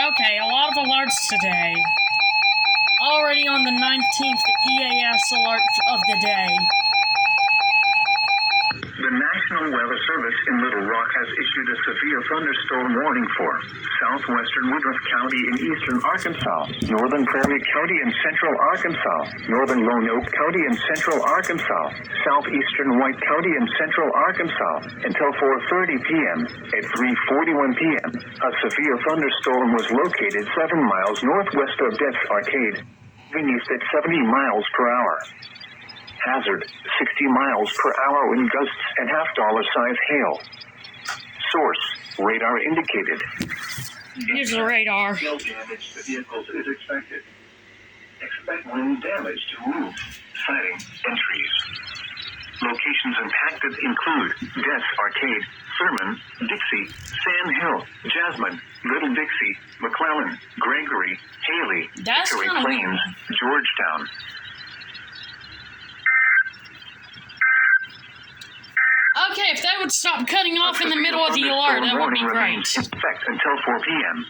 Okay, a lot of alerts today. Already on the 19th EAS alert of the day. The National Weather Service in Little Rock has issued a severe thunderstorm warning for southwestern Woodruff County in eastern Arkansas, northern Prairie County in central Arkansas, northern Lone Oak County in central Arkansas, southeastern White County in central Arkansas until 4:30 p.m. At 3:41 p.m., a severe thunderstorm was located 7 miles northwest of Death's Arcade, moving east at 70 miles per hour. Hazard, 60 miles per hour wind gusts and half-dollar-size hail. Source, radar indicated. Here's the radar. Hail damage to vehicles is expected. Expect wind damage to roofs, siding, and trees. Locations impacted include Death's Arcade, Thurman, Dixie, Sand Hill, Jasmine, Little Dixie, McClellan, Gregory, Haley, That's Hickory kinda Plains, Georgetown. Okay, if they would stop cutting off in the middle of the alert, that would be great. In effect until 4 p.m.